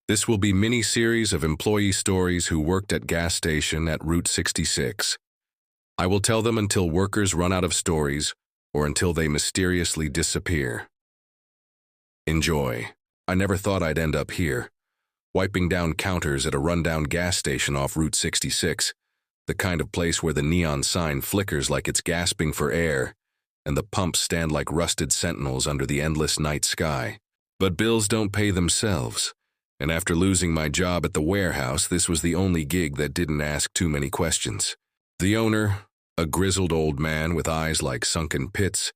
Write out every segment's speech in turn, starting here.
This will be mini-series of employee stories who worked at gas station at Route 66. I will tell them until workers run out of stories or until they mysteriously disappear. Enjoy. I never thought I'd end up here, wiping down counters at a rundown gas station off Route 66, the kind of place where the neon sign flickers like it's gasping for air, and the pumps stand like rusted sentinels under the endless night sky. But bills don't pay themselves, and after losing my job at the warehouse, this was the only gig that didn't ask too many questions. The owner, a grizzled old man with eyes like sunken pits,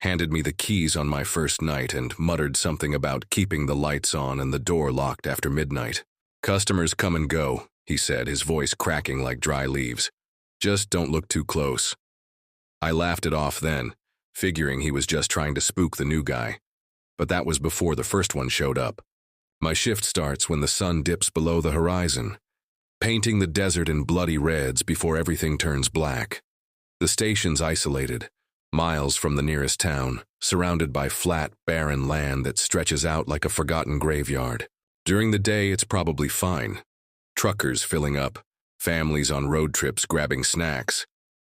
handed me the keys on my first night and muttered something about keeping the lights on and the door locked after midnight. "Customers come and go," he said, his voice cracking like dry leaves. "Just don't look too close." I laughed it off then, figuring he was just trying to spook the new guy. But that was before the first one showed up. My shift starts when the sun dips below the horizon, painting the desert in bloody reds before everything turns black. The station's isolated, miles from the nearest town, surrounded by flat, barren land that stretches out like a forgotten graveyard. During the day, it's probably fine. Truckers filling up, families on road trips grabbing snacks.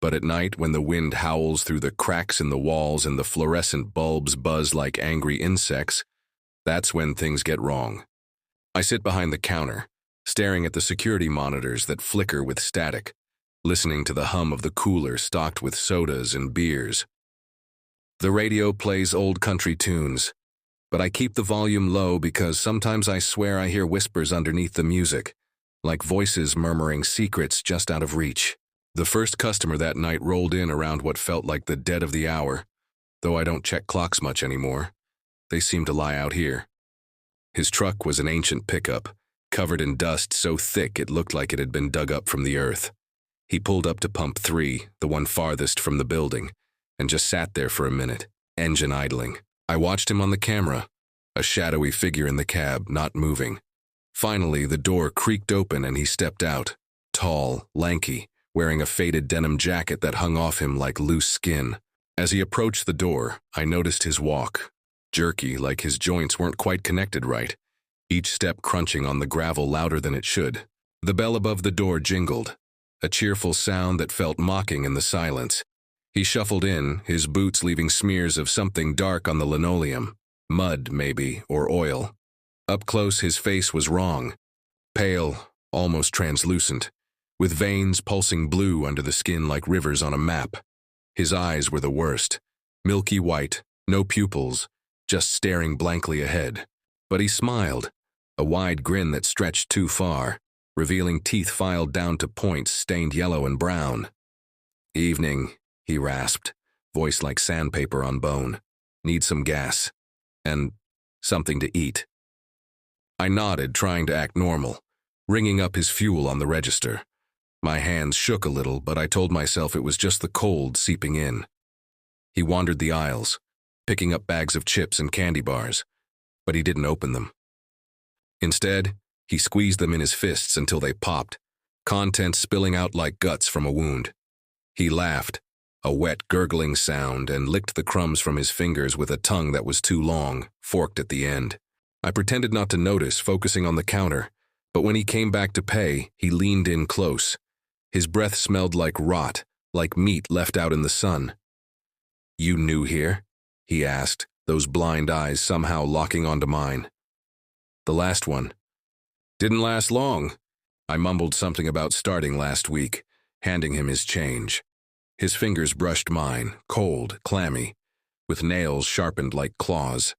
But at night, when the wind howls through the cracks in the walls and the fluorescent bulbs buzz like angry insects, that's when things get wrong. I sit behind the counter, staring at the security monitors that flicker with static, listening to the hum of the cooler stocked with sodas and beers. The radio plays old country tunes, but I keep the volume low because sometimes I swear I hear whispers underneath the music, like voices murmuring secrets just out of reach. The first customer that night rolled in around what felt like the dead of the hour, though I don't check clocks much anymore. They seem to lie out here. His truck was an ancient pickup, covered in dust so thick it looked like it had been dug up from the earth. He pulled up to pump 3, the one farthest from the building, and just sat there for a minute, engine idling. I watched him on the camera, a shadowy figure in the cab, not moving. Finally, the door creaked open and he stepped out, tall, lanky, wearing a faded denim jacket that hung off him like loose skin. As he approached the door, I noticed his walk, jerky, like his joints weren't quite connected right, each step crunching on the gravel louder than it should. The bell above the door jingled, a cheerful sound that felt mocking in the silence. He shuffled in, his boots leaving smears of something dark on the linoleum, mud maybe, or oil. Up close, his face was wrong, pale, almost translucent, with veins pulsing blue under the skin like rivers on a map. His eyes were the worst, milky white, no pupils, just staring blankly ahead. But he smiled, a wide grin that stretched too far, revealing teeth filed down to points stained yellow and brown. "Evening," he rasped, voice like sandpaper on bone. "Need some gas. And something to eat." I nodded, trying to act normal, ringing up his fuel on the register. My hands shook a little, but I told myself it was just the cold seeping in. He wandered the aisles, picking up bags of chips and candy bars, but he didn't open them. Instead, he squeezed them in his fists until they popped, contents spilling out like guts from a wound. He laughed, a wet, gurgling sound, and licked the crumbs from his fingers with a tongue that was too long, forked at the end. I pretended not to notice, focusing on the counter, but when he came back to pay, he leaned in close. His breath smelled like rot, like meat left out in the sun. "You new here?" he asked, those blind eyes somehow locking onto mine. "The last one." "Didn't last long." I mumbled something about starting last week, handing him his change. His fingers brushed mine, cold, clammy, with nails sharpened like claws.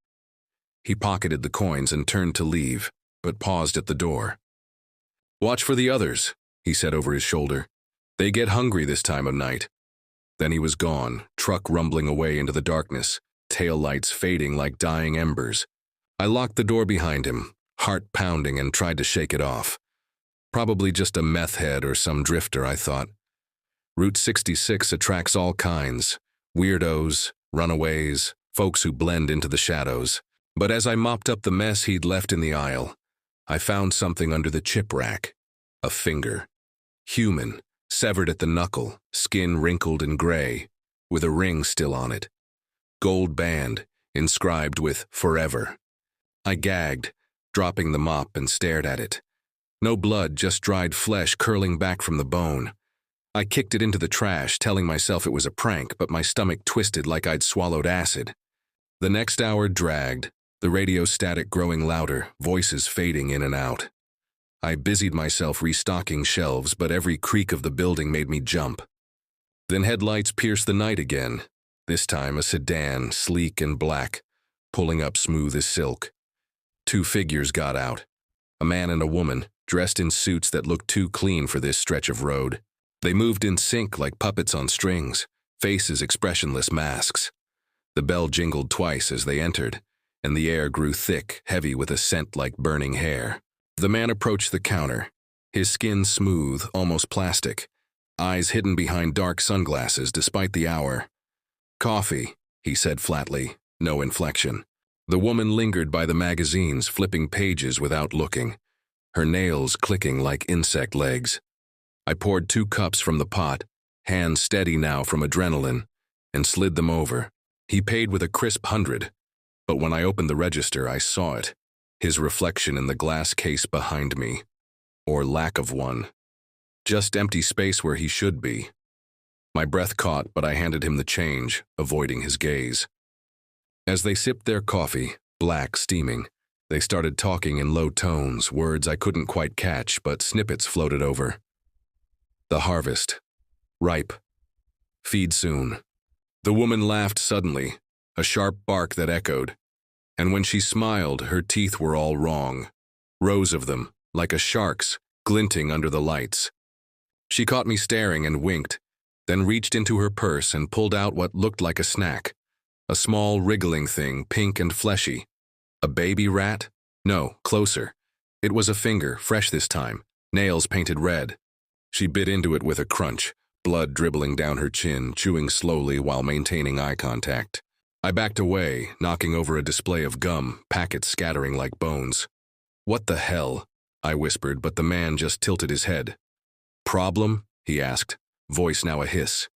He pocketed the coins and turned to leave, but paused at the door. "Watch for the others," he said over his shoulder. "They get hungry this time of night." Then he was gone, truck rumbling away into the darkness, tail lights fading like dying embers. I locked the door behind him, heart pounding, and tried to shake it off. Probably just a meth head or some drifter, I thought. Route 66 attracts all kinds, weirdos, runaways, folks who blend into the shadows. But as I mopped up the mess he'd left in the aisle, I found something under the chip rack. A finger. Human, severed at the knuckle, skin wrinkled and gray, with a ring still on it. Gold band, inscribed with "Forever." I gagged, dropping the mop and stared at it. No blood, just dried flesh curling back from the bone. I kicked it into the trash, telling myself it was a prank, but my stomach twisted like I'd swallowed acid. The next hour dragged, the radio static growing louder, voices fading in and out. I busied myself restocking shelves, but every creak of the building made me jump. Then headlights pierced the night again, this time a sedan, sleek and black, pulling up smooth as silk. 2 figures got out, a man and a woman, dressed in suits that looked too clean for this stretch of road. They moved in sync like puppets on strings, faces expressionless masks. The bell jingled twice as they entered, and the air grew thick, heavy with a scent like burning hair. The man approached the counter, his skin smooth, almost plastic, eyes hidden behind dark sunglasses despite the hour. "Coffee," he said flatly, no inflection. The woman lingered by the magazines, flipping pages without looking, her nails clicking like insect legs. I poured 2 cups from the pot, hands steady now from adrenaline, and slid them over. He paid with a crisp 100, but when I opened the register, I saw it, his reflection in the glass case behind me, or lack of one. Just empty space where he should be. My breath caught, but I handed him the change, avoiding his gaze. As they sipped their coffee, black, steaming, they started talking in low tones, words I couldn't quite catch, but snippets floated over. The harvest. Ripe. Feed soon. The woman laughed suddenly, a sharp bark that echoed, and when she smiled, her teeth were all wrong. Rows of them, like a shark's, glinting under the lights. She caught me staring and winked, then reached into her purse and pulled out what looked like a snack. A small, wriggling thing, pink and fleshy. A baby rat? No, closer. It was a finger, fresh this time, nails painted red. She bit into it with a crunch, blood dribbling down her chin, chewing slowly while maintaining eye contact. I backed away, knocking over a display of gum, packets scattering like bones. "What the hell?" I whispered, but the man just tilted his head. "Problem?" he asked, voice now a hiss.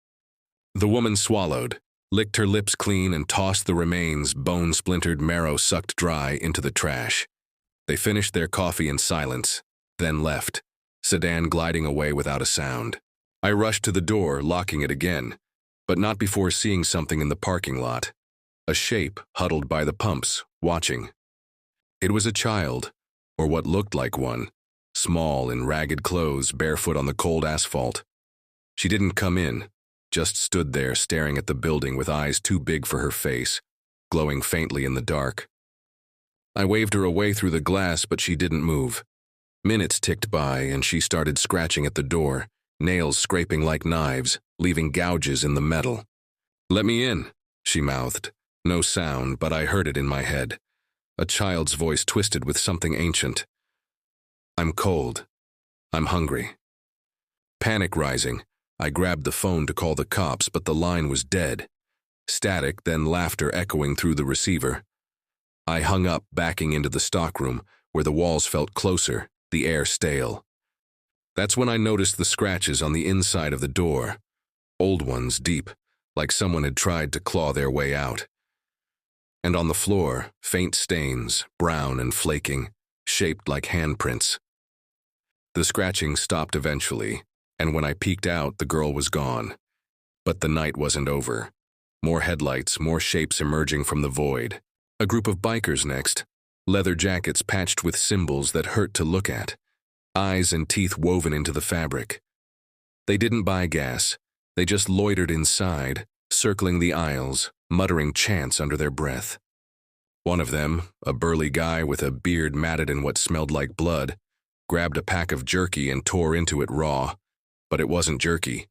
The woman swallowed, licked her lips clean and tossed the remains, bone-splintered marrow sucked dry, into the trash. They finished their coffee in silence, then left, sedan gliding away without a sound. I rushed to the door, locking it again, but not before seeing something in the parking lot. A shape huddled by the pumps, watching. It was a child, or what looked like one, small in ragged clothes, barefoot on the cold asphalt. She didn't come in, just stood there staring at the building with eyes too big for her face, glowing faintly in the dark. I waved her away through the glass, but she didn't move. Minutes ticked by, and she started scratching at the door, nails scraping like knives, leaving gouges in the metal. "Let me in," she mouthed. No sound, but I heard it in my head. A child's voice twisted with something ancient. "I'm cold. I'm hungry." Panic rising, I grabbed the phone to call the cops, but the line was dead. Static, then laughter echoing through the receiver. I hung up, backing into the stockroom, where the walls felt closer, the air stale. That's when I noticed the scratches on the inside of the door. Old ones, deep, like someone had tried to claw their way out. And on the floor, faint stains, brown and flaking, shaped like handprints. The scratching stopped eventually, and when I peeked out, the girl was gone. But the night wasn't over. More headlights, more shapes emerging from the void. A group of bikers next, leather jackets patched with symbols that hurt to look at, eyes and teeth woven into the fabric. They didn't buy gas, they just loitered inside, circling the aisles, muttering chants under their breath. One of them, a burly guy with a beard matted in what smelled like blood, grabbed a pack of jerky and tore into it raw. But it wasn't jerky.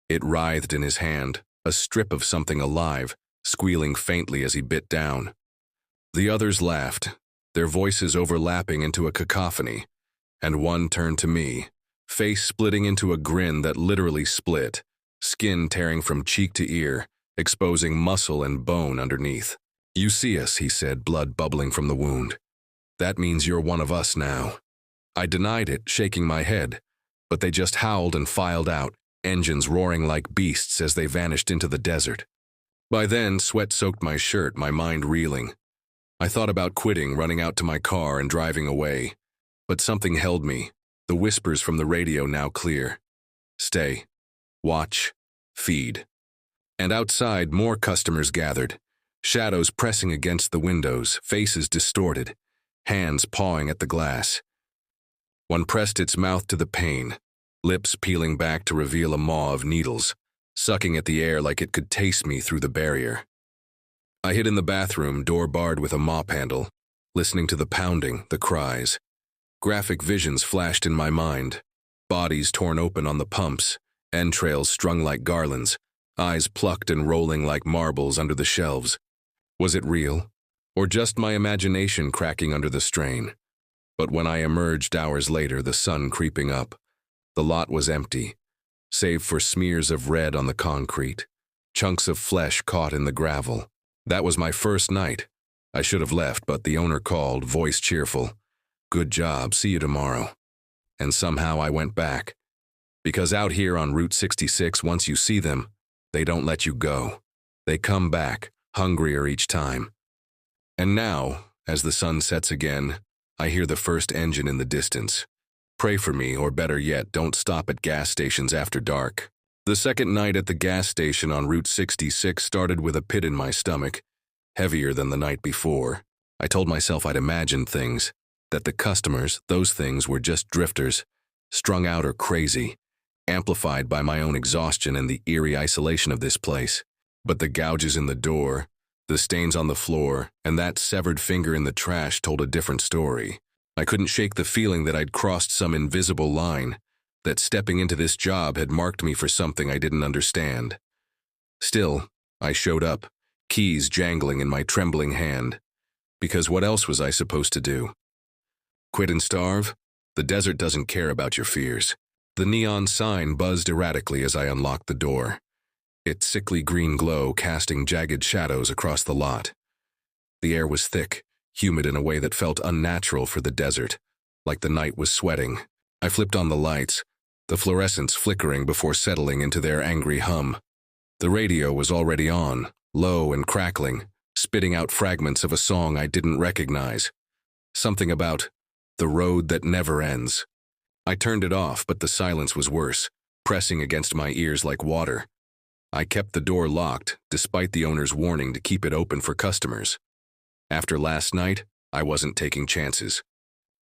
It writhed in his hand, a strip of something alive, squealing faintly as he bit down. The others laughed, their voices overlapping into a cacophony, and one turned to me, face splitting into a grin that literally split, skin tearing from cheek to ear, exposing muscle and bone underneath. "You see us," he said, blood bubbling from the wound. "That means you're one of us now." I denied it, shaking my head, but they just howled and filed out, engines roaring like beasts as they vanished into the desert. By then, sweat soaked my shirt, my mind reeling. I thought about quitting, running out to my car and driving away. But something held me, the whispers from the radio now clear. Stay. Watch. Feed. And outside, more customers gathered, shadows pressing against the windows, faces distorted, hands pawing at the glass. One pressed its mouth to the pane, lips peeling back to reveal a maw of needles, sucking at the air like it could taste me through the barrier. I hid in the bathroom, door barred with a mop handle, listening to the pounding, the cries. Graphic visions flashed in my mind, bodies torn open on the pumps, entrails strung like garlands, eyes plucked and rolling like marbles under the shelves. Was it real, or just my imagination cracking under the strain? But when I emerged hours later, the sun creeping up, the lot was empty, save for smears of red on the concrete, chunks of flesh caught in the gravel. That was my first night. I should have left, but the owner called, voice cheerful. Good job, see you tomorrow. And somehow I went back. Because out here on Route 66, once you see them, they don't let you go. They come back, hungrier each time. And now, as the sun sets again, I hear the first engine in the distance. Pray for me, or better yet, don't stop at gas stations after dark. The second night at the gas station on Route 66 started with a pit in my stomach, heavier than the night before. I told myself I'd imagined things, that the customers, those things, were just drifters, strung out or crazy, amplified by my own exhaustion and the eerie isolation of this place. But the gouges in the door, the stains on the floor, and that severed finger in the trash told a different story. I couldn't shake the feeling that I'd crossed some invisible line, that stepping into this job had marked me for something I didn't understand. Still, I showed up, keys jangling in my trembling hand, because what else was I supposed to do? Quit and starve? The desert doesn't care about your fears. The neon sign buzzed erratically as I unlocked the door, its sickly green glow casting jagged shadows across the lot. The air was thick, humid in a way that felt unnatural for the desert, like the night was sweating. I flipped on the lights, the fluorescents flickering before settling into their angry hum. The radio was already on, low and crackling, spitting out fragments of a song I didn't recognize. Something about the road that never ends. I turned it off, but the silence was worse, pressing against my ears like water. I kept the door locked, despite the owner's warning to keep it open for customers. After last night, I wasn't taking chances.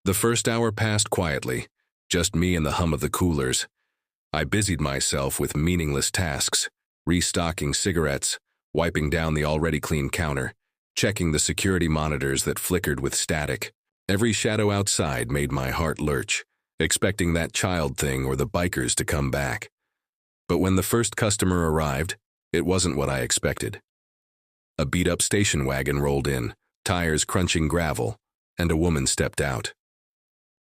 The first hour passed quietly, just me and the hum of the coolers. I busied myself with meaningless tasks, restocking cigarettes, wiping down the already clean counter, checking the security monitors that flickered with static. Every shadow outside made my heart lurch, expecting that child thing or the bikers to come back. But when the first customer arrived, it wasn't what I expected. A beat-up station wagon rolled in, tires crunching gravel, and a woman stepped out.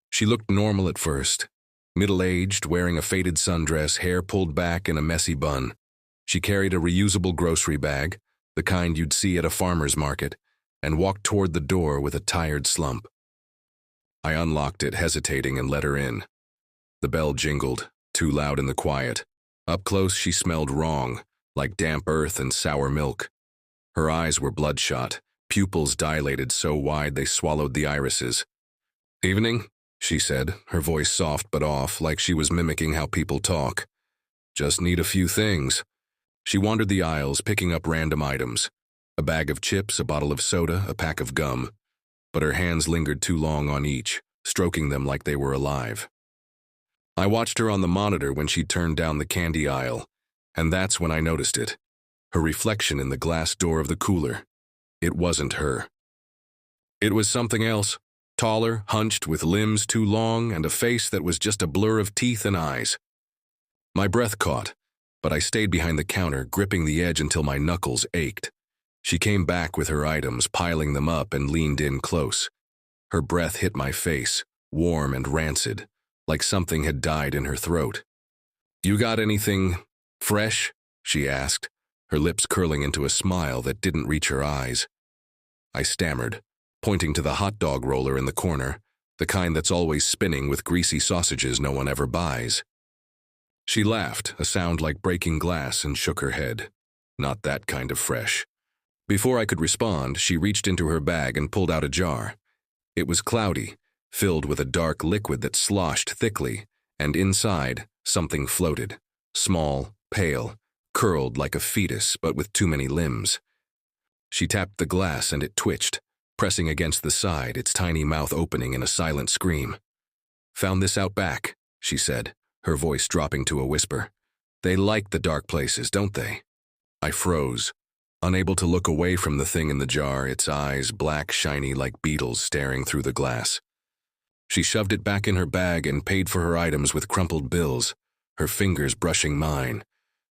She looked normal at first, middle-aged, wearing a faded sundress, hair pulled back in a messy bun. She carried a reusable grocery bag, the kind you'd see at a farmer's market, and walked toward the door with a tired slump. I unlocked it, hesitating, and let her in. The bell jingled, too loud in the quiet. Up close, she smelled wrong, like damp earth and sour milk. Her eyes were bloodshot, pupils dilated so wide they swallowed the irises. "Evening," she said, her voice soft but off, like she was mimicking how people talk. "Just need a few things." She wandered the aisles, picking up random items. A bag of chips, a bottle of soda, a pack of gum. But her hands lingered too long on each, stroking them like they were alive. I watched her on the monitor when she turned down the candy aisle, and that's when I noticed it. Her reflection in the glass door of the cooler. It wasn't her. It was something else, taller, hunched, with limbs too long and a face that was just a blur of teeth and eyes. My breath caught, but I stayed behind the counter, gripping the edge until my knuckles ached. She came back with her items, piling them up, and leaned in close. Her breath hit my face, warm and rancid, like something had died in her throat. "You got anything fresh?" she asked, her lips curling into a smile that didn't reach her eyes. I stammered, pointing to the hot dog roller in the corner, the kind that's always spinning with greasy sausages no one ever buys. She laughed, a sound like breaking glass, and shook her head. "Not that kind of fresh. Before I could respond, she reached into her bag and pulled out a jar. It was cloudy, filled with a dark liquid that sloshed thickly, and inside, something floated. Small, pale, curled like a fetus, but with too many limbs. She tapped the glass and it twitched, pressing against the side, its tiny mouth opening in a silent scream. "Found this out back," she said, her voice dropping to a whisper. "They like the dark places, don't they?" I froze, unable to look away from the thing in the jar, its eyes black, shiny like beetles staring through the glass. She shoved it back in her bag and paid for her items with crumpled bills, her fingers brushing mine,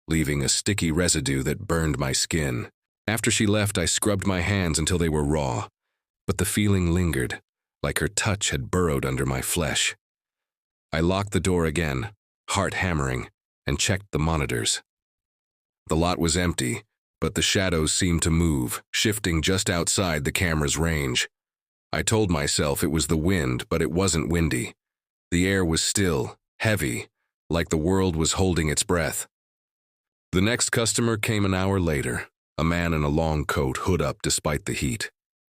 leaving a sticky residue that burned my skin. After she left, I scrubbed my hands until they were raw, but the feeling lingered, like her touch had burrowed under my flesh. I locked the door again, heart hammering, and checked the monitors. The lot was empty, but the shadows seemed to move, shifting just outside the camera's range. I told myself it was the wind, but it wasn't windy. The air was still, heavy, like the world was holding its breath. The next customer came an hour later, a man in a long coat, hood up despite the heat.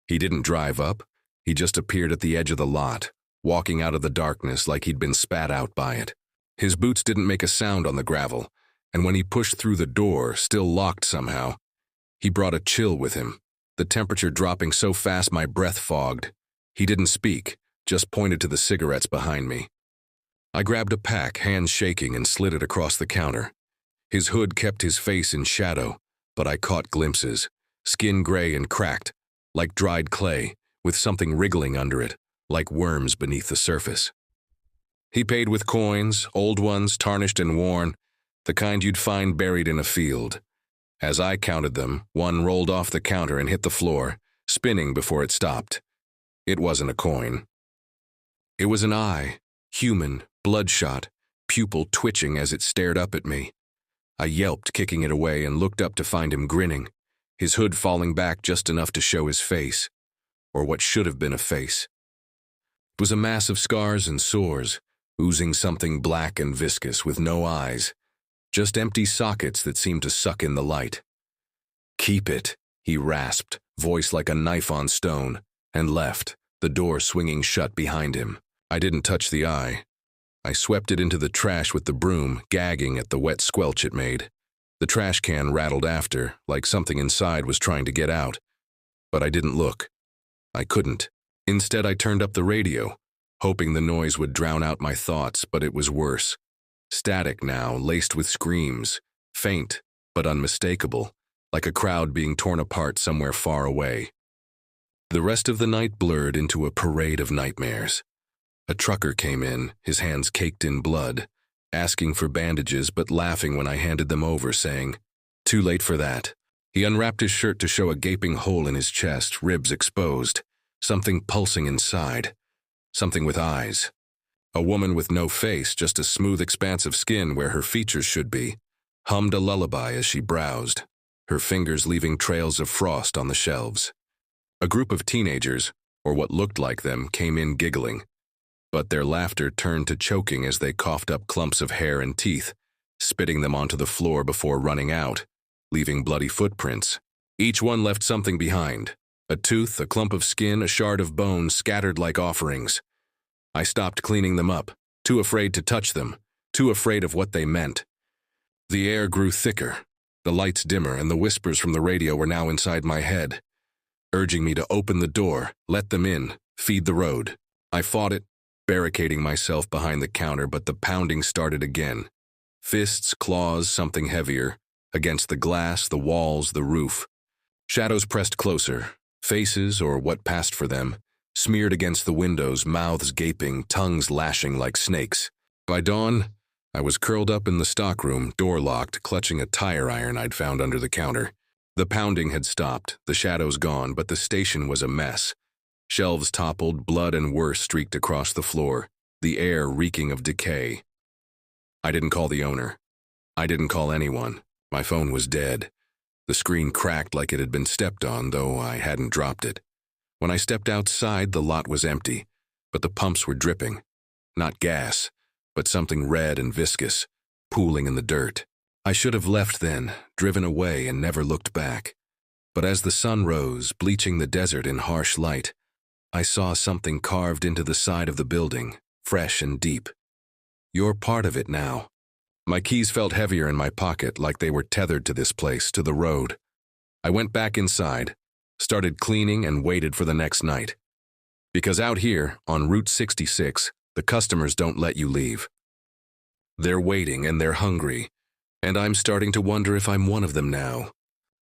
He didn't drive up, he just appeared at the edge of the lot, walking out of the darkness like he'd been spat out by it. His boots didn't make a sound on the gravel, and when he pushed through the door, still locked somehow, he brought a chill with him, the temperature dropping so fast my breath fogged. He didn't speak, just pointed to the cigarettes behind me. I grabbed a pack, hands shaking, and slid it across the counter. His hood kept his face in shadow, but I caught glimpses, skin gray and cracked, like dried clay, with something wriggling under it, like worms beneath the surface. He paid with coins, old ones, tarnished and worn, the kind you'd find buried in a field. As I counted them, one rolled off the counter and hit the floor, spinning before it stopped. It wasn't a coin. It was an eye, human, bloodshot, pupil twitching as it stared up at me. I yelped, kicking it away, and looked up to find him grinning, his hood falling back just enough to show his face, or what should have been a face. It was a mass of scars and sores, oozing something black and viscous with no eyes, just empty sockets that seemed to suck in the light. "Keep it," he rasped, voice like a knife on stone, and left, the door swinging shut behind him. I didn't touch the eye. I swept it into the trash with the broom, gagging at the wet squelch it made. The trash can rattled after, like something inside was trying to get out. But I didn't look. I couldn't. Instead, I turned up the radio, hoping the noise would drown out my thoughts, but it was worse. Static now, laced with screams, faint but unmistakable, like a crowd being torn apart somewhere far away. The rest of the night blurred into a parade of nightmares. A trucker came in, his hands caked in blood, asking for bandages but laughing when I handed them over, saying, "Too late for that." He unwrapped his shirt to show a gaping hole in his chest, ribs exposed, something pulsing inside, something with eyes. A woman with no face, just a smooth expanse of skin where her features should be, hummed a lullaby as she browsed, her fingers leaving trails of frost on the shelves. A group of teenagers, or what looked like them, came in giggling, but their laughter turned to choking as they coughed up clumps of hair and teeth, spitting them onto the floor before running out, leaving bloody footprints. Each one left something behind, a tooth, a clump of skin, a shard of bone scattered like offerings. I stopped cleaning them up, too afraid to touch them, too afraid of what they meant. The air grew thicker, the lights dimmer, and the whispers from the radio were now inside my head, urging me to open the door, let them in, feed the road. I fought it, barricading myself behind the counter, but the pounding started again. Fists, claws, something heavier, against the glass, the walls, the roof. Shadows pressed closer, faces, or what passed for them, smeared against the windows, mouths gaping, tongues lashing like snakes. By dawn, I was curled up in the stockroom, door locked, clutching a tire iron I'd found under the counter. The pounding had stopped, the shadows gone, but the station was a mess. Shelves toppled, blood and worse streaked across the floor, the air reeking of decay. I didn't call the owner. I didn't call anyone. My phone was dead. The screen cracked like it had been stepped on, though I hadn't dropped it. When I stepped outside, the lot was empty, but the pumps were dripping. Not gas, but something red and viscous, pooling in the dirt. I should have left then, driven away and never looked back. But as the sun rose, bleaching the desert in harsh light, I saw something carved into the side of the building, fresh and deep. "You're part of it now." My keys felt heavier in my pocket, like they were tethered to this place, to the road. I went back inside, started cleaning, and waited for the next night. Because out here, on Route 66, the customers don't let you leave. They're waiting and they're hungry, and I'm starting to wonder if I'm one of them now.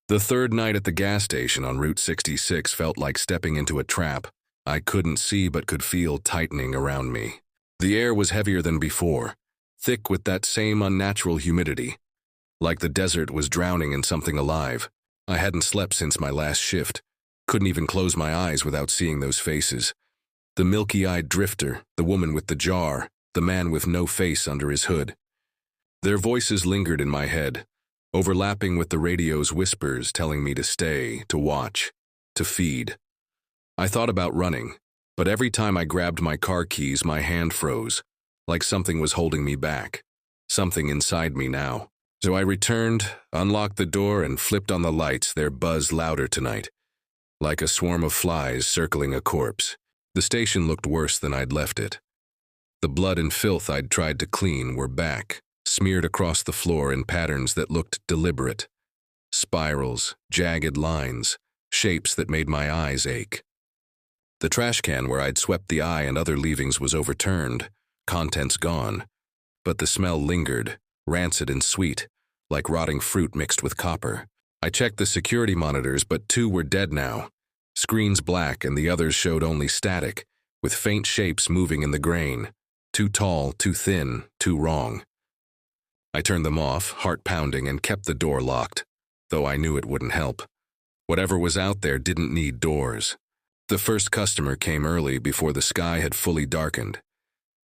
The third night at the gas station on Route 66 felt like stepping into a trap. I couldn't see but could feel tightening around me. The air was heavier than before, thick with that same unnatural humidity, like the desert was drowning in something alive. I hadn't slept since my last shift, couldn't even close my eyes without seeing those faces. The milky-eyed drifter, the woman with the jar, the man with no face under his hood. Their voices lingered in my head, overlapping with the radio's whispers telling me to stay, to watch, to feed. I thought about running, but every time I grabbed my car keys, my hand froze, like something was holding me back, something inside me now. So I returned, unlocked the door, and flipped on the lights. Their buzz louder tonight, like a swarm of flies circling a corpse. The station looked worse than I'd left it. The blood and filth I'd tried to clean were back, smeared across the floor in patterns that looked deliberate. Spirals, jagged lines, shapes that made my eyes ache. The trash can where I'd swept the eye and other leavings was overturned, contents gone. But the smell lingered, rancid and sweet, like rotting fruit mixed with copper. I checked the security monitors, but 2 were dead now. Screens black and the others showed only static, with faint shapes moving in the grain. Too tall, too thin, too wrong. I turned them off, heart pounding, and kept the door locked, though I knew it wouldn't help. Whatever was out there didn't need doors. The first customer came early before the sky had fully darkened.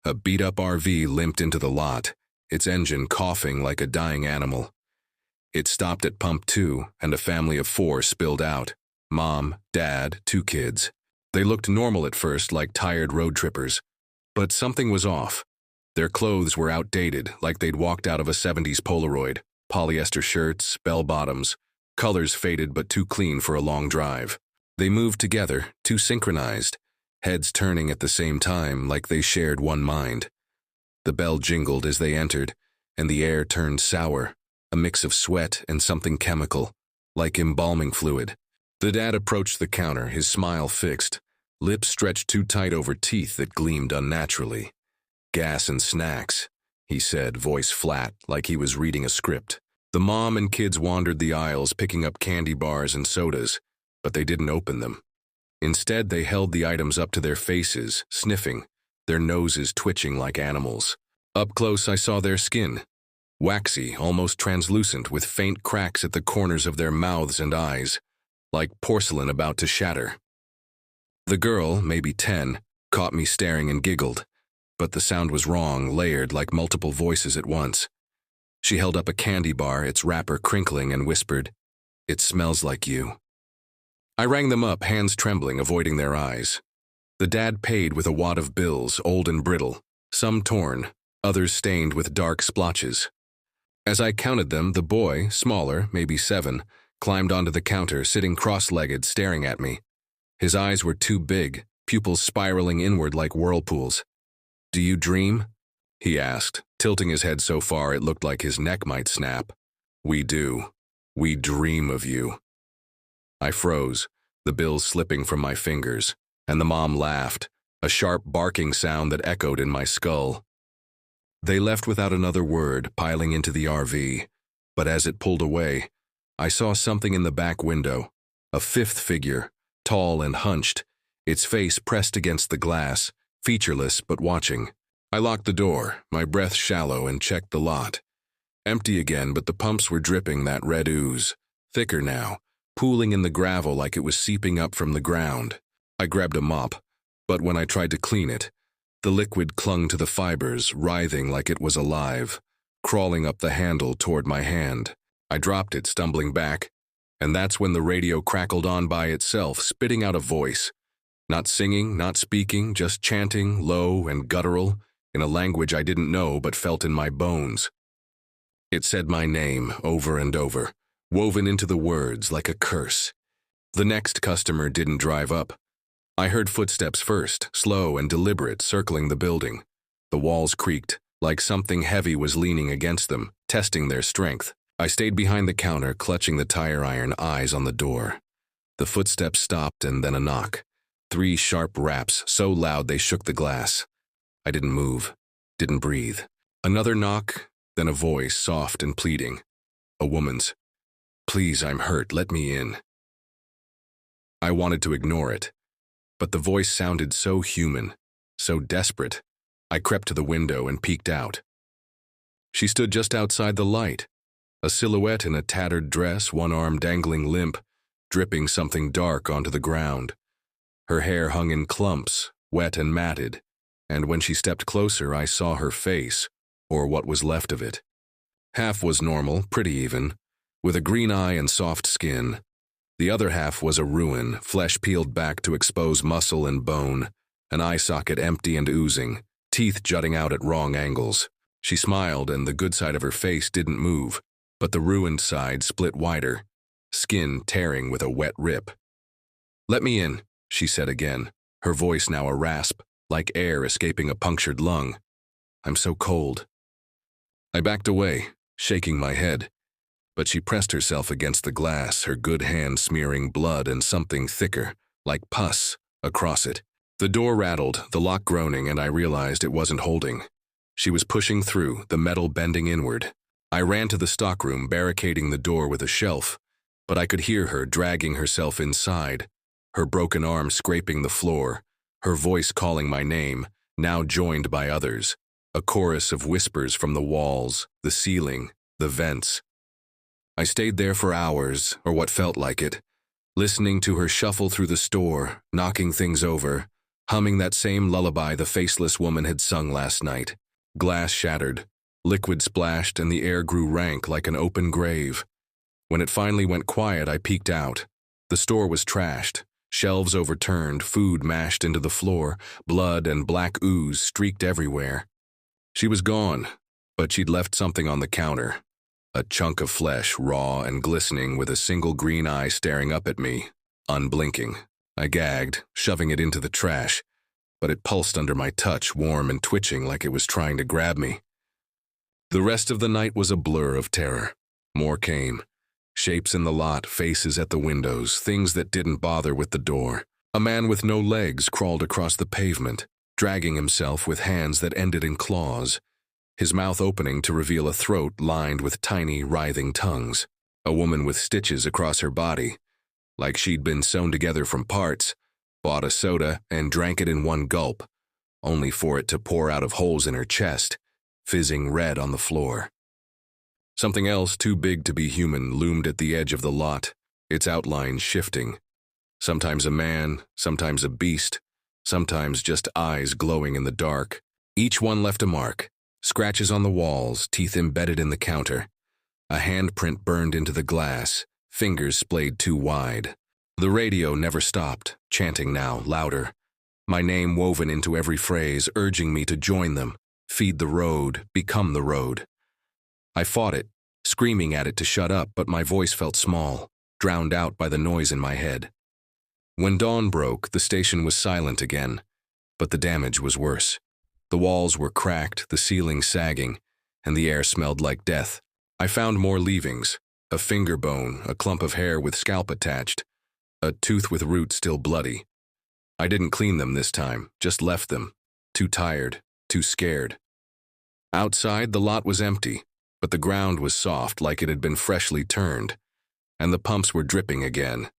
A beat-up RV limped into the lot, its engine coughing like a dying animal. It stopped at pump 2, and a family of 4 spilled out. Mom, Dad, 2 kids. They looked normal at first, like tired road trippers. But something was off. Their clothes were outdated, like they'd walked out of a 70s Polaroid. Polyester shirts, bell-bottoms, colors faded but too clean for a long drive. They moved together, too synchronized, heads turning at the same time like they shared one mind. The bell jingled as they entered, and the air turned sour, a mix of sweat and something chemical, like embalming fluid. The dad approached the counter, his smile fixed, lips stretched too tight over teeth that gleamed unnaturally. "Gas and snacks," he said, voice flat, like he was reading a script. The mom and kids wandered the aisles, picking up candy bars and sodas, but they didn't open them. Instead, they held the items up to their faces, sniffing, their noses twitching like animals. Up close, I saw their skin, waxy, almost translucent, with faint cracks at the corners of their mouths and eyes, like porcelain about to shatter. The girl, maybe 10, caught me staring and giggled, but the sound was wrong, layered like multiple voices at once. She held up a candy bar, its wrapper crinkling, and whispered, "It smells like you." I rang them up, hands trembling, avoiding their eyes. The dad paid with a wad of bills, old and brittle, some torn, others stained with dark splotches. As I counted them, the boy, smaller, maybe 7, climbed onto the counter, sitting cross-legged, staring at me. His eyes were too big, pupils spiraling inward like whirlpools. "Do you dream?" he asked, tilting his head so far it looked like his neck might snap. "We do. We dream of you." I froze, the bills slipping from my fingers, and the mom laughed, a sharp barking sound that echoed in my skull. They left without another word, piling into the RV, but as it pulled away, I saw something in the back window, a 5th figure, tall and hunched, its face pressed against the glass, featureless but watching. I locked the door, my breath shallow, and checked the lot. Empty again, but the pumps were dripping that red ooze, thicker now, pooling in the gravel like it was seeping up from the ground. I grabbed a mop, but when I tried to clean it, the liquid clung to the fibers, writhing like it was alive, crawling up the handle toward my hand. I dropped it, stumbling back, and that's when the radio crackled on by itself, spitting out a voice. Not singing, not speaking, just chanting, low and guttural, in a language I didn't know but felt in my bones. It said my name over and over, woven into the words like a curse. The next customer didn't drive up. I heard footsteps first, slow and deliberate, circling the building. The walls creaked, like something heavy was leaning against them, testing their strength. I stayed behind the counter, clutching the tire iron, eyes on the door. The footsteps stopped and then a knock. 3 sharp raps, so loud they shook the glass. I didn't move, didn't breathe. Another knock, then a voice, soft and pleading. A woman's. "Please, I'm hurt, let me in." I wanted to ignore it, but the voice sounded so human, so desperate. I crept to the window and peeked out. She stood just outside the light, a silhouette in a tattered dress, one arm dangling limp, dripping something dark onto the ground. Her hair hung in clumps, wet and matted, and when she stepped closer, I saw her face, or what was left of it. Half was normal, pretty even, with a green eye and soft skin. The other half was a ruin, flesh peeled back to expose muscle and bone, an eye socket empty and oozing, teeth jutting out at wrong angles. She smiled, and the good side of her face didn't move, but the ruined side split wider, skin tearing with a wet rip. "Let me in," she said again, her voice now a rasp, like air escaping a punctured lung. "I'm so cold." I backed away, shaking my head, but she pressed herself against the glass, her good hand smearing blood and something thicker, like pus, across it. The door rattled, the lock groaning, and I realized it wasn't holding. She was pushing through, the metal bending inward. I ran to the stockroom, barricading the door with a shelf, but I could hear her dragging herself inside, her broken arm scraping the floor, her voice calling my name, now joined by others, a chorus of whispers from the walls, the ceiling, the vents. I stayed there for hours, or what felt like it, listening to her shuffle through the store, knocking things over, humming that same lullaby the faceless woman had sung last night. Glass shattered, liquid splashed, and the air grew rank like an open grave. When it finally went quiet, I peeked out. The store was trashed, shelves overturned, food mashed into the floor, blood and black ooze streaked everywhere. She was gone, but she'd left something on the counter. A chunk of flesh, raw and glistening, with a single green eye staring up at me, unblinking. I gagged, shoving it into the trash, but it pulsed under my touch, warm and twitching like it was trying to grab me. The rest of the night was a blur of terror. More came. Shapes in the lot, faces at the windows, things that didn't bother with the door. A man with no legs crawled across the pavement, dragging himself with hands that ended in claws, his mouth opening to reveal a throat lined with tiny, writhing tongues. A woman with stitches across her body, like she'd been sewn together from parts, bought a soda and drank it in one gulp, only for it to pour out of holes in her chest, fizzing red on the floor. Something else too big to be human loomed at the edge of the lot, its outlines shifting. Sometimes a man, sometimes a beast, sometimes just eyes glowing in the dark. Each one left a mark, scratches on the walls, teeth embedded in the counter. A handprint burned into the glass, fingers splayed too wide. The radio never stopped, chanting now, louder. My name woven into every phrase, urging me to join them, feed the road, become the road. I fought it, screaming at it to shut up, but my voice felt small, drowned out by the noise in my head. When dawn broke, the station was silent again, but the damage was worse. The walls were cracked, the ceiling sagging, and the air smelled like death. I found more leavings, a finger bone, a clump of hair with scalp attached, a tooth with root still bloody. I didn't clean them this time, just left them, too tired, too scared. Outside, the lot was empty, but the ground was soft like it had been freshly turned, and the pumps were dripping again,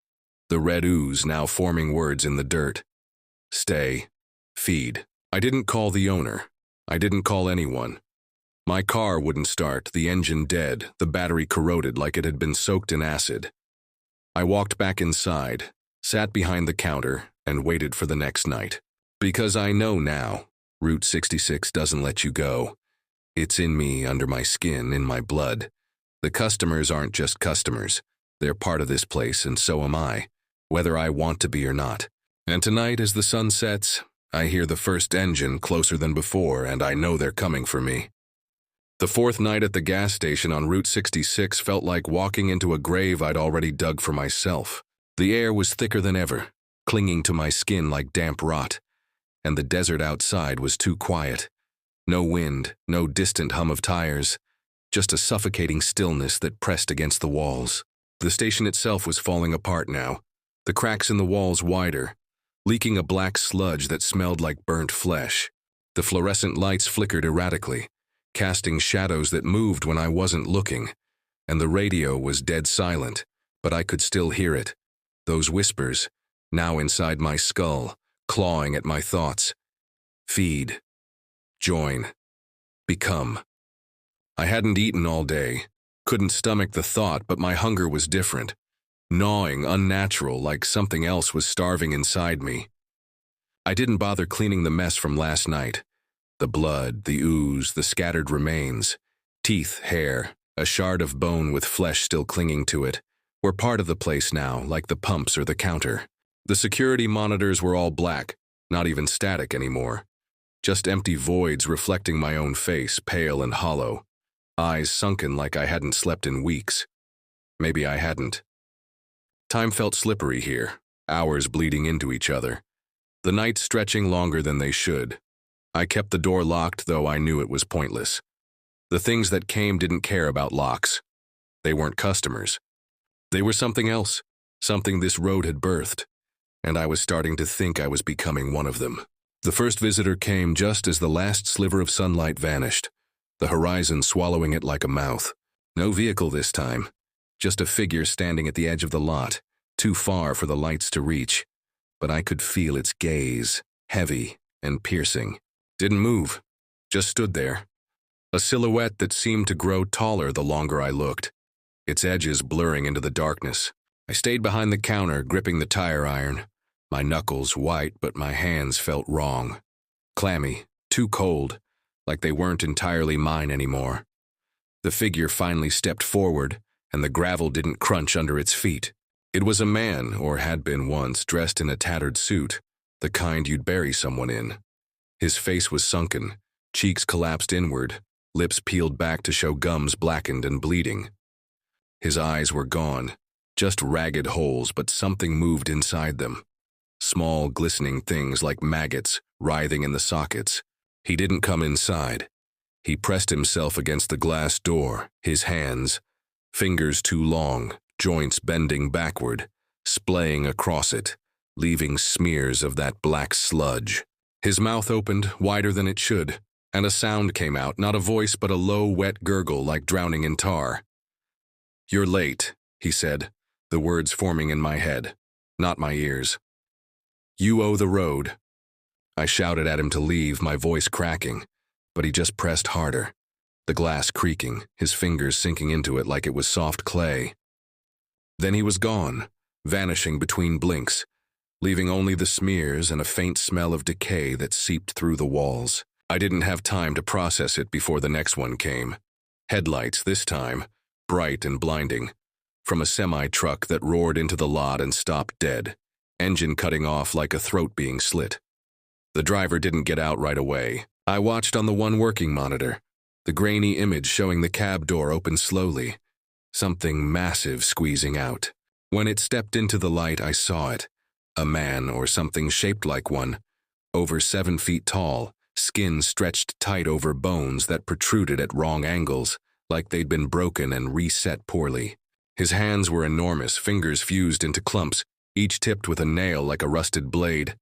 the red ooze now forming words in the dirt. Stay. Feed. I didn't call the owner. I didn't call anyone. My car wouldn't start, the engine dead, the battery corroded like it had been soaked in acid. I walked back inside, sat behind the counter, and waited for the next night. Because I know now, Route 66 doesn't let you go. It's in me, under my skin, in my blood. The customers aren't just customers. They're part of this place, and so am I, whether I want to be or not. And tonight, as the sun sets, I hear the first engine closer than before, and I know they're coming for me. The fourth night at the gas station on Route 66 felt like walking into a grave I'd already dug for myself. The air was thicker than ever, clinging to my skin like damp rot, and the desert outside was too quiet. No wind, no distant hum of tires, just a suffocating stillness that pressed against the walls. The station itself was falling apart now, the cracks in the walls wider, leaking a black sludge that smelled like burnt flesh. The fluorescent lights flickered erratically, casting shadows that moved when I wasn't looking, and the radio was dead silent, but I could still hear it. Those whispers, now inside my skull, clawing at my thoughts. Feed. Join. Become. I hadn't eaten all day, couldn't stomach the thought, but my hunger was different, gnawing, unnatural, like something else was starving inside me. I didn't bother cleaning the mess from last night. The blood, the ooze, the scattered remains, teeth, hair, a shard of bone with flesh still clinging to it, were part of the place now, like the pumps or the counter. The security monitors were all black, not even static anymore. Just empty voids reflecting my own face, pale and hollow, eyes sunken like I hadn't slept in weeks. Maybe I hadn't. Time felt slippery here, hours bleeding into each other, the nights stretching longer than they should. I kept the door locked, though I knew it was pointless. The things that came didn't care about locks. They weren't customers. They were something else, something this road had birthed, and I was starting to think I was becoming one of them. The first visitor came just as the last sliver of sunlight vanished, the horizon swallowing it like a mouth. No vehicle this time, just a figure standing at the edge of the lot, too far for the lights to reach. But I could feel its gaze, heavy and piercing. Didn't move, just stood there. A silhouette that seemed to grow taller the longer I looked, its edges blurring into the darkness. I stayed behind the counter, gripping the tire iron, my knuckles white, but my hands felt wrong. Clammy, too cold, like they weren't entirely mine anymore. The figure finally stepped forward, and the gravel didn't crunch under its feet. It was a man, or had been once, dressed in a tattered suit, the kind you'd bury someone in. His face was sunken, cheeks collapsed inward, lips peeled back to show gums blackened and bleeding. His eyes were gone, just ragged holes, but something moved inside them. Small, glistening things like maggots writhing in the sockets. He didn't come inside. He pressed himself against the glass door, his hands, fingers too long, joints bending backward, splaying across it, leaving smears of that black sludge. His mouth opened, wider than it should, and a sound came out, not a voice but a low, wet gurgle like drowning in tar. "You're late," he said, the words forming in my head, not my ears. "You owe the road." I shouted at him to leave, my voice cracking, but he just pressed harder, the glass creaking, his fingers sinking into it like it was soft clay. Then he was gone, vanishing between blinks, leaving only the smears and a faint smell of decay that seeped through the walls. I didn't have time to process it before the next one came. Headlights this time, bright and blinding, from a semi-truck that roared into the lot and stopped dead, engine cutting off like a throat being slit. The driver didn't get out right away. I watched on the one working monitor, the grainy image showing the cab door open slowly, something massive squeezing out. When it stepped into the light, I saw it. A man, or something shaped like one, over 7 feet tall, skin stretched tight over bones that protruded at wrong angles, like they'd been broken and reset poorly. His hands were enormous, fingers fused into clumps, each tipped with a nail like a rusted blade.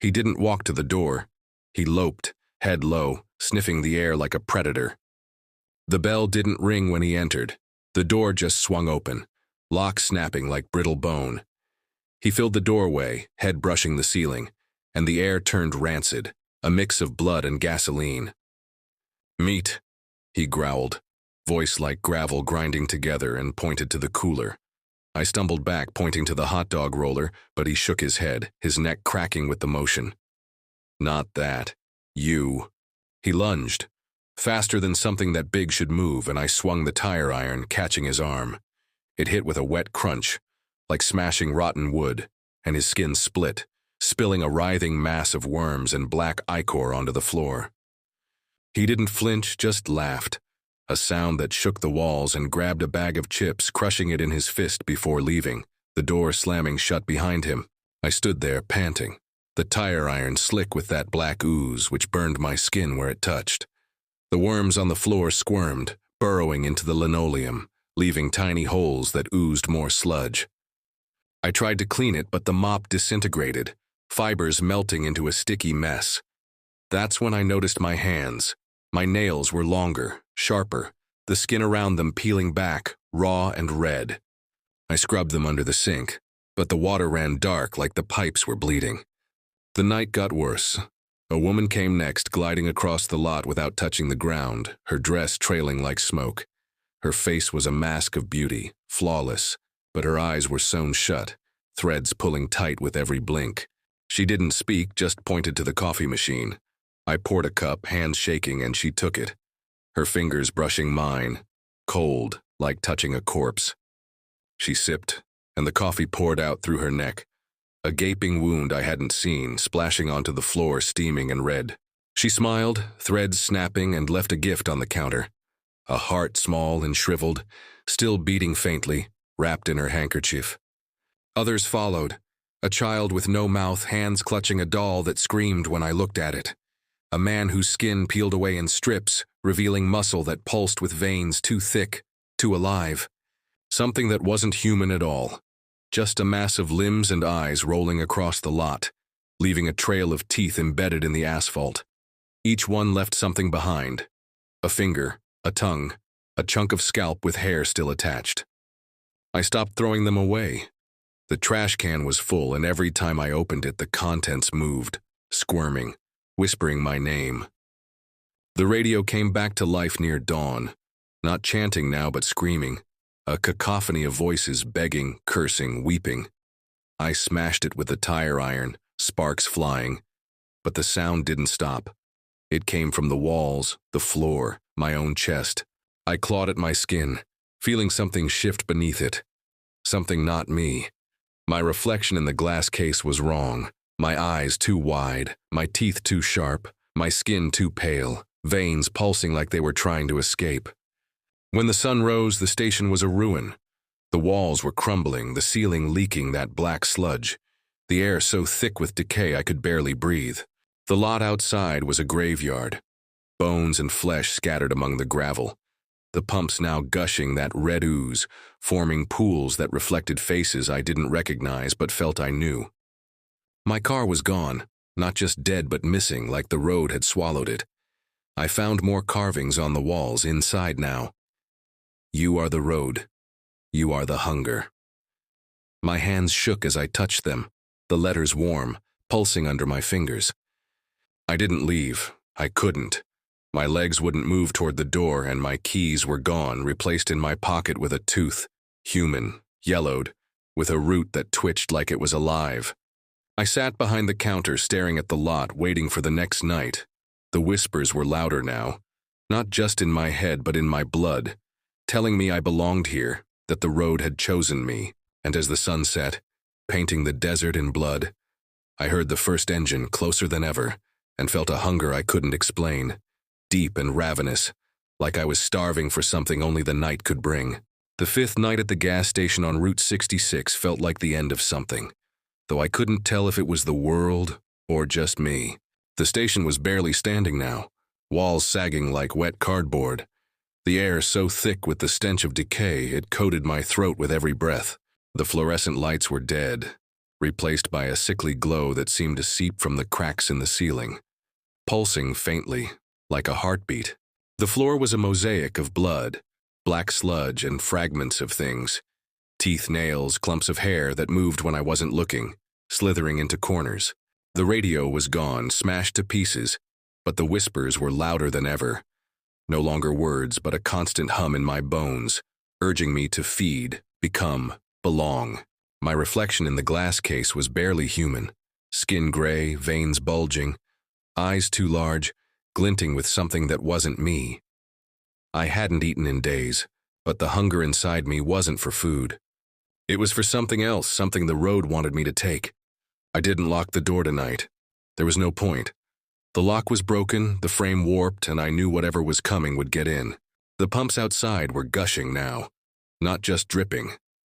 He didn't walk to the door. He loped, head low, sniffing the air like a predator. The bell didn't ring when he entered. The door just swung open, lock snapping like brittle bone. He filled the doorway, head brushing the ceiling, and the air turned rancid, a mix of blood and gasoline. "Meat," he growled, voice like gravel grinding together, and pointed to the cooler. I stumbled back, pointing to the hot dog roller, but he shook his head, his neck cracking with the motion. "Not that. You." He lunged, faster than something that big should move, and I swung the tire iron, catching his arm. It hit with a wet crunch, like smashing rotten wood, and his skin split, spilling a writhing mass of worms and black ichor onto the floor. He didn't flinch, just laughed, a sound that shook the walls, and grabbed a bag of chips, crushing it in his fist before leaving, the door slamming shut behind him. I stood there, panting, the tire iron slick with that black ooze which burned my skin where it touched. The worms on the floor squirmed, burrowing into the linoleum, leaving tiny holes that oozed more sludge. I tried to clean it, but the mop disintegrated, fibers melting into a sticky mess. That's when I noticed my hands. My nails were longer, sharper, the skin around them peeling back, raw and red. I scrubbed them under the sink, but the water ran dark like the pipes were bleeding. The night got worse. A woman came next, gliding across the lot without touching the ground, her dress trailing like smoke. Her face was a mask of beauty, flawless, but her eyes were sewn shut, threads pulling tight with every blink. She didn't speak, just pointed to the coffee machine. I poured a cup, hands shaking, and she took it, her fingers brushing mine, cold, like touching a corpse. She sipped, and the coffee poured out through her neck, a gaping wound I hadn't seen, splashing onto the floor, steaming and red. She smiled, threads snapping, and left a gift on the counter. A heart small and shriveled, still beating faintly, wrapped in her handkerchief. Others followed, a child with no mouth, hands clutching a doll that screamed when I looked at it. A man whose skin peeled away in strips, revealing muscle that pulsed with veins too thick, too alive. Something that wasn't human at all. Just a mass of limbs and eyes rolling across the lot, leaving a trail of teeth embedded in the asphalt. Each one left something behind. A finger, a tongue, a chunk of scalp with hair still attached. I stopped throwing them away. The trash can was full, and every time I opened it, the contents moved, squirming, whispering my name. The radio came back to life near dawn, not chanting now but screaming, a cacophony of voices begging, cursing, weeping. I smashed it with the tire iron, sparks flying, but the sound didn't stop. It came from the walls, the floor, my own chest. I clawed at my skin, feeling something shift beneath it. Something not me. My reflection in the glass case was wrong. My eyes too wide, my teeth too sharp, my skin too pale, veins pulsing like they were trying to escape. When the sun rose, the station was a ruin. The walls were crumbling, the ceiling leaking that black sludge, the air so thick with decay I could barely breathe. The lot outside was a graveyard, bones and flesh scattered among the gravel. The pumps now gushing that red ooze, forming pools that reflected faces I didn't recognize but felt I knew. My car was gone, not just dead but missing, like the road had swallowed it. I found more carvings on the walls inside now. You are the road. You are the hunger. My hands shook as I touched them, the letters warm, pulsing under my fingers. I didn't leave. I couldn't. My legs wouldn't move toward the door, and my keys were gone, replaced in my pocket with a tooth, human, yellowed, with a root that twitched like it was alive. I sat behind the counter, staring at the lot, waiting for the next night. The whispers were louder now, not just in my head but in my blood, telling me I belonged here, that the road had chosen me. And as the sun set, painting the desert in blood, I heard the first engine closer than ever, and felt a hunger I couldn't explain, deep and ravenous, like I was starving for something only the night could bring. The fifth night at the gas station on Route 66 felt like the end of something, though I couldn't tell if it was the world or just me. The station was barely standing now, walls sagging like wet cardboard, the air so thick with the stench of decay it coated my throat with every breath. The fluorescent lights were dead, replaced by a sickly glow that seemed to seep from the cracks in the ceiling, pulsing faintly, like a heartbeat. The floor was a mosaic of blood, black sludge and fragments of things, teeth, nails, clumps of hair that moved when I wasn't looking, slithering into corners. The radio was gone, smashed to pieces, but the whispers were louder than ever. No longer words, but a constant hum in my bones, urging me to feed, become, belong. My reflection in the glass case was barely human, skin gray, veins bulging, eyes too large, glinting with something that wasn't me. I hadn't eaten in days, but the hunger inside me wasn't for food. It was for something else, something the road wanted me to take. I didn't lock the door tonight. There was no point. The lock was broken, the frame warped, and I knew whatever was coming would get in. The pumps outside were gushing now, not just dripping.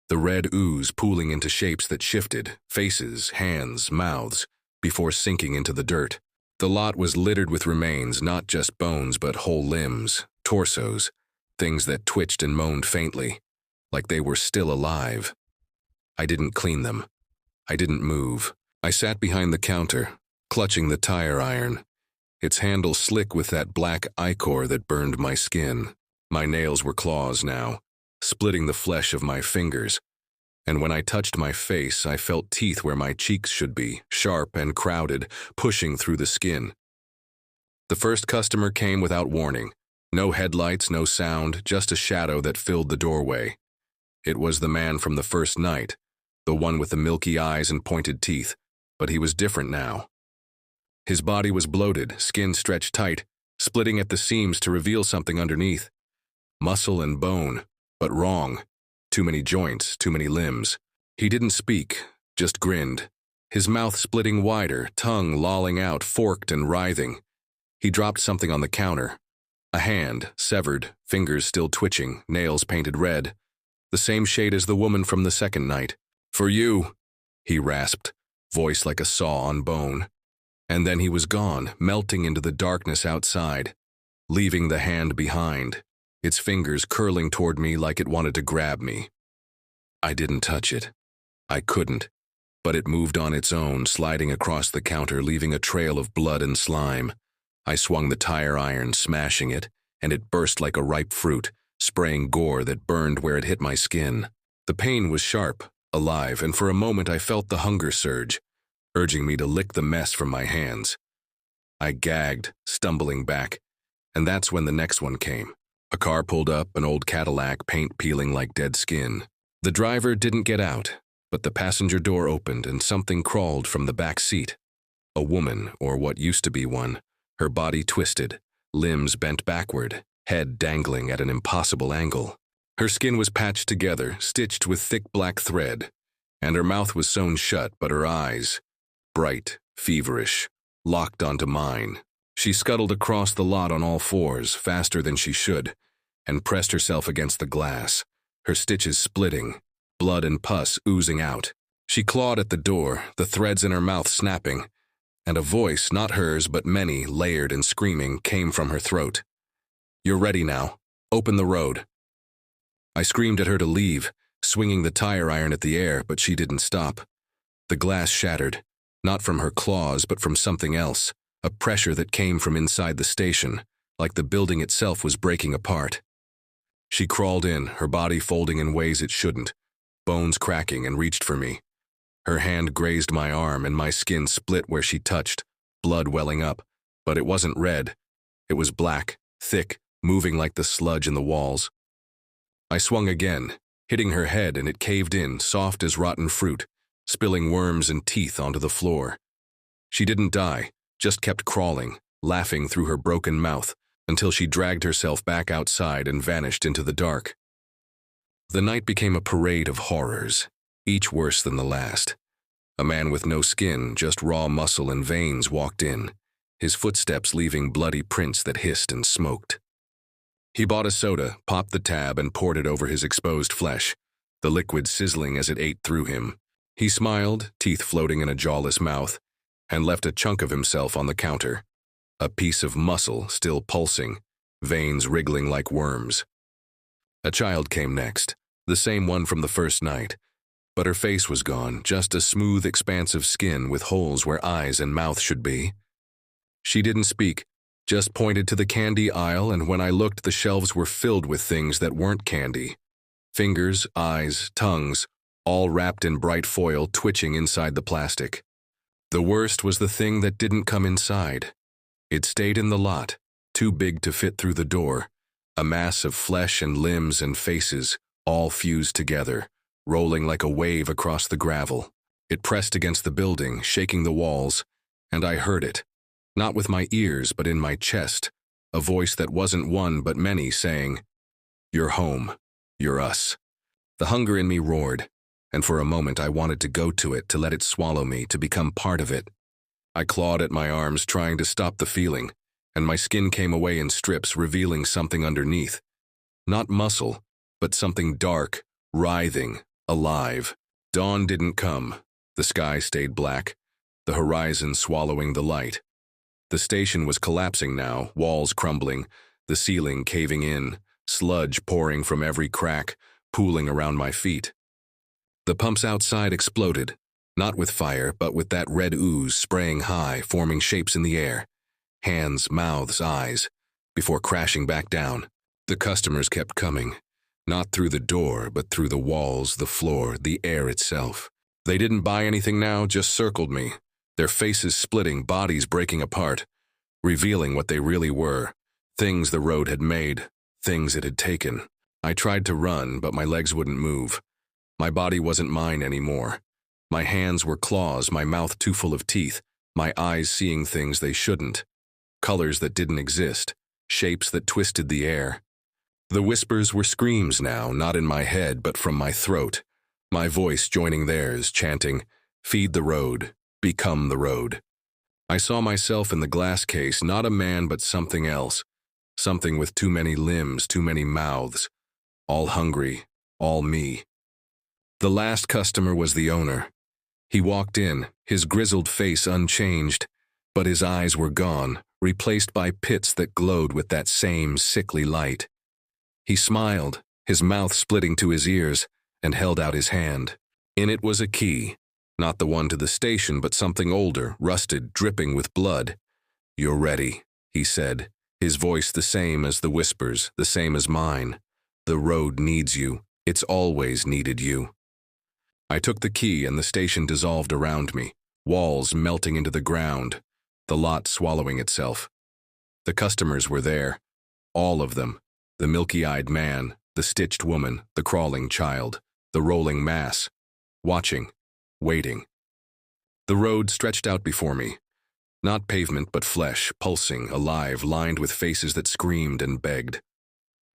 the red ooze pooling into shapes that shifted, faces, hands, mouths, before sinking into the dirt. The lot was littered with remains, not just bones but whole limbs, torsos, things that twitched and moaned faintly, like they were still alive. I didn't clean them. I didn't move. I sat behind the counter, clutching the tire iron, its handle slick with that black ichor that burned my skin. My nails were claws now, splitting the flesh of my fingers, and when I touched my face, I felt teeth where my cheeks should be, sharp and crowded, pushing through the skin. The first customer came without warning. No headlights, no sound, just a shadow that filled the doorway. It was the man from the first night, the one with the milky eyes and pointed teeth, but he was different now. His body was bloated, skin stretched tight, splitting at the seams to reveal something underneath. Muscle and bone, but wrong. Too many joints, too many limbs. He didn't speak, just grinned, his mouth splitting wider, tongue lolling out, forked and writhing. He dropped something on the counter. A hand, severed, fingers still twitching, nails painted red. The same shade as the woman from the second night. "For you," he rasped, voice like a saw on bone. And then he was gone, melting into the darkness outside, leaving the hand behind, its fingers curling toward me like it wanted to grab me. I didn't touch it. I couldn't, but it moved on its own, sliding across the counter, leaving a trail of blood and slime. I swung the tire iron, smashing it, and it burst like a ripe fruit, spraying gore that burned where it hit my skin. The pain was sharp, alive, and for a moment I felt the hunger surge, urging me to lick the mess from my hands. I gagged, stumbling back, and that's when the next one came. A car pulled up, an old Cadillac, paint peeling like dead skin. The driver didn't get out, but the passenger door opened and something crawled from the back seat. A woman, or what used to be one, her body twisted, limbs bent backward, head dangling at an impossible angle. Her skin was patched together, stitched with thick black thread, and her mouth was sewn shut, but her eyes, bright, feverish, locked onto mine. She scuttled across the lot on all fours, faster than she should, and pressed herself against the glass, her stitches splitting, blood and pus oozing out. She clawed at the door, the threads in her mouth snapping, and a voice, not hers but many, layered and screaming, came from her throat. "You're ready now. Open the road." I screamed at her to leave, swinging the tire iron at the air, but she didn't stop. The glass shattered, not from her claws but from something else, a pressure that came from inside the station, like the building itself was breaking apart. She crawled in, her body folding in ways it shouldn't, bones cracking, and reached for me. Her hand grazed my arm and my skin split where she touched, blood welling up, but it wasn't red. It was black, thick, moving like the sludge in the walls. I swung again, hitting her head, and it caved in, soft as rotten fruit, spilling worms and teeth onto the floor. She didn't die, just kept crawling, laughing through her broken mouth, until she dragged herself back outside and vanished into the dark. The night became a parade of horrors, each worse than the last. A man with no skin, just raw muscle and veins, walked in, his footsteps leaving bloody prints that hissed and smoked. He bought a soda, popped the tab, and poured it over his exposed flesh, the liquid sizzling as it ate through him. He smiled, teeth floating in a jawless mouth, and left a chunk of himself on the counter, a piece of muscle still pulsing, veins wriggling like worms. A child came next, the same one from the first night, but her face was gone, just a smooth expanse of skin with holes where eyes and mouth should be. She didn't speak, just pointed to the candy aisle, and when I looked, the shelves were filled with things that weren't candy. Fingers, eyes, tongues, all wrapped in bright foil, twitching inside the plastic. The worst was the thing that didn't come inside. It stayed in the lot, too big to fit through the door, a mass of flesh and limbs and faces, all fused together, rolling like a wave across the gravel. It pressed against the building, shaking the walls, and I heard it, not with my ears but in my chest, a voice that wasn't one but many saying, "You're home. You're us." The hunger in me roared, and for a moment I wanted to go to it, to let it swallow me, to become part of it. I clawed at my arms, trying to stop the feeling, and my skin came away in strips, revealing something underneath. Not muscle, but something dark, writhing, alive. Dawn didn't come. The sky stayed black, the horizon swallowing the light. The station was collapsing now, walls crumbling, the ceiling caving in, sludge pouring from every crack, pooling around my feet. The pumps outside exploded, not with fire, but with that red ooze spraying high, forming shapes in the air. Hands, mouths, eyes, before crashing back down. The customers kept coming, not through the door, but through the walls, the floor, the air itself. They didn't buy anything now, just circled me, their faces splitting, bodies breaking apart, revealing what they really were, things the road had made, things it had taken. I tried to run, but my legs wouldn't move. My body wasn't mine anymore. My hands were claws, my mouth too full of teeth, my eyes seeing things they shouldn't. Colors that didn't exist, shapes that twisted the air. The whispers were screams now, not in my head, but from my throat. My voice joining theirs, chanting, "Feed the road, become the road." I saw myself in the glass case, not a man but something else. Something with too many limbs, too many mouths. All hungry, all me. The last customer was the owner. He walked in, his grizzled face unchanged, but his eyes were gone, replaced by pits that glowed with that same sickly light. He smiled, his mouth splitting to his ears, and held out his hand. In it was a key, not the one to the station, but something older, rusted, dripping with blood. "You're ready," he said, his voice the same as the whispers, the same as mine. "The road needs you. It's always needed you." I took the key and the station dissolved around me, walls melting into the ground, the lot swallowing itself. The customers were there, all of them, the milky-eyed man, the stitched woman, the crawling child, the rolling mass, watching, waiting. The road stretched out before me, not pavement but flesh, pulsing, alive, lined with faces that screamed and begged.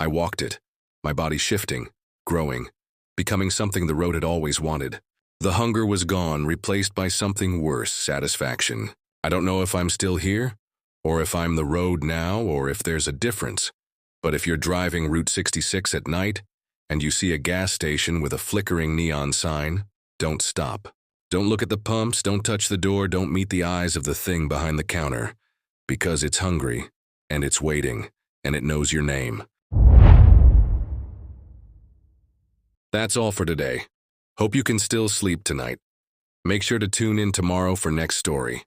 I walked it, my body shifting, growing, becoming something the road had always wanted. The hunger was gone, replaced by something worse, satisfaction. I don't know if I'm still here, or if I'm the road now, or if there's a difference. But if you're driving Route 66 at night, and you see a gas station with a flickering neon sign, don't stop. Don't look at the pumps, don't touch the door, don't meet the eyes of the thing behind the counter. Because it's hungry, and it's waiting, and it knows your name. That's all for today. Hope you can still sleep tonight. Make sure to tune in tomorrow for next story.